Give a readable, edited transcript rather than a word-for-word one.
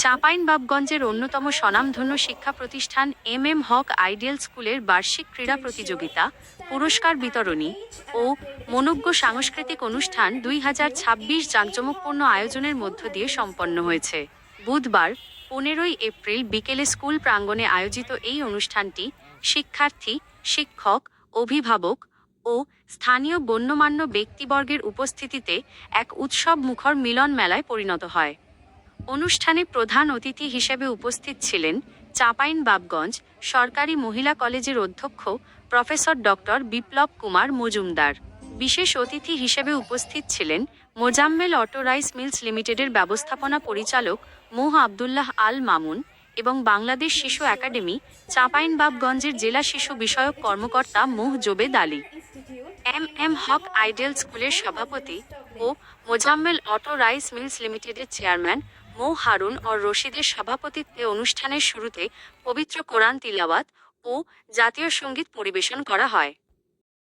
চাঁপাইনবাবগঞ্জের অন্যতম স্বনামধন্য শিক্ষা প্রতিষ্ঠান এম হক আইডিয়াল স্কুলের বার্ষিক ক্রীড়া প্রতিযোগিতা, পুরস্কার বিতরণী ও মনোজ্ঞ সাংস্কৃতিক অনুষ্ঠান 2026 জাঁকজমকপূর্ণ আয়োজনের মধ্য দিয়ে সম্পন্ন হয়েছে। বুধবার 15 এপ্রিল বিকেলে স্কুল প্রাঙ্গণে আয়োজিত এই অনুষ্ঠানটি শিক্ষার্থী, শিক্ষক, অভিভাবক ও স্থানীয় গণ্যমান্য ব্যক্তিবর্গের উপস্থিতিতে এক উৎসবমুখর মিলন মেলায় পরিণত হয়। অনুষ্ঠানে প্রধান অতিথি হিসেবে উপস্থিত ছিলেন চাঁপাইনবাবগঞ্জ সরকারি মহিলা কলেজের অধ্যক্ষ প্রফেসর ডক্টর বিপ্লব কুমার মজুমদার। বিশেষ অতিথি হিসেবে উপস্থিত ছিলেন মোজাম্মেল অটো রাইস মিলস লিমিটেডের ব্যবস্থাপনা পরিচালক মোহ আবদুল্লাহ আল মামুন এবং বাংলাদেশ শিশু একাডেমি চাঁপাইনবাবগঞ্জের জেলা শিশু বিষয়ক কর্মকর্তা মোহ জোবেদ আলী। এম হক আইডিয়াল স্কুলের সভাপতি ও মোজাম্মেল অটো রাইস মিলস লিমিটেডের চেয়ারম্যান মো হারুন ও রশিদের সভাপতিত্বে অনুষ্ঠানের শুরুতে পবিত্র কোরআন তিলাওয়াত ও জাতীয় সঙ্গীত পরিবেশন করা হয়।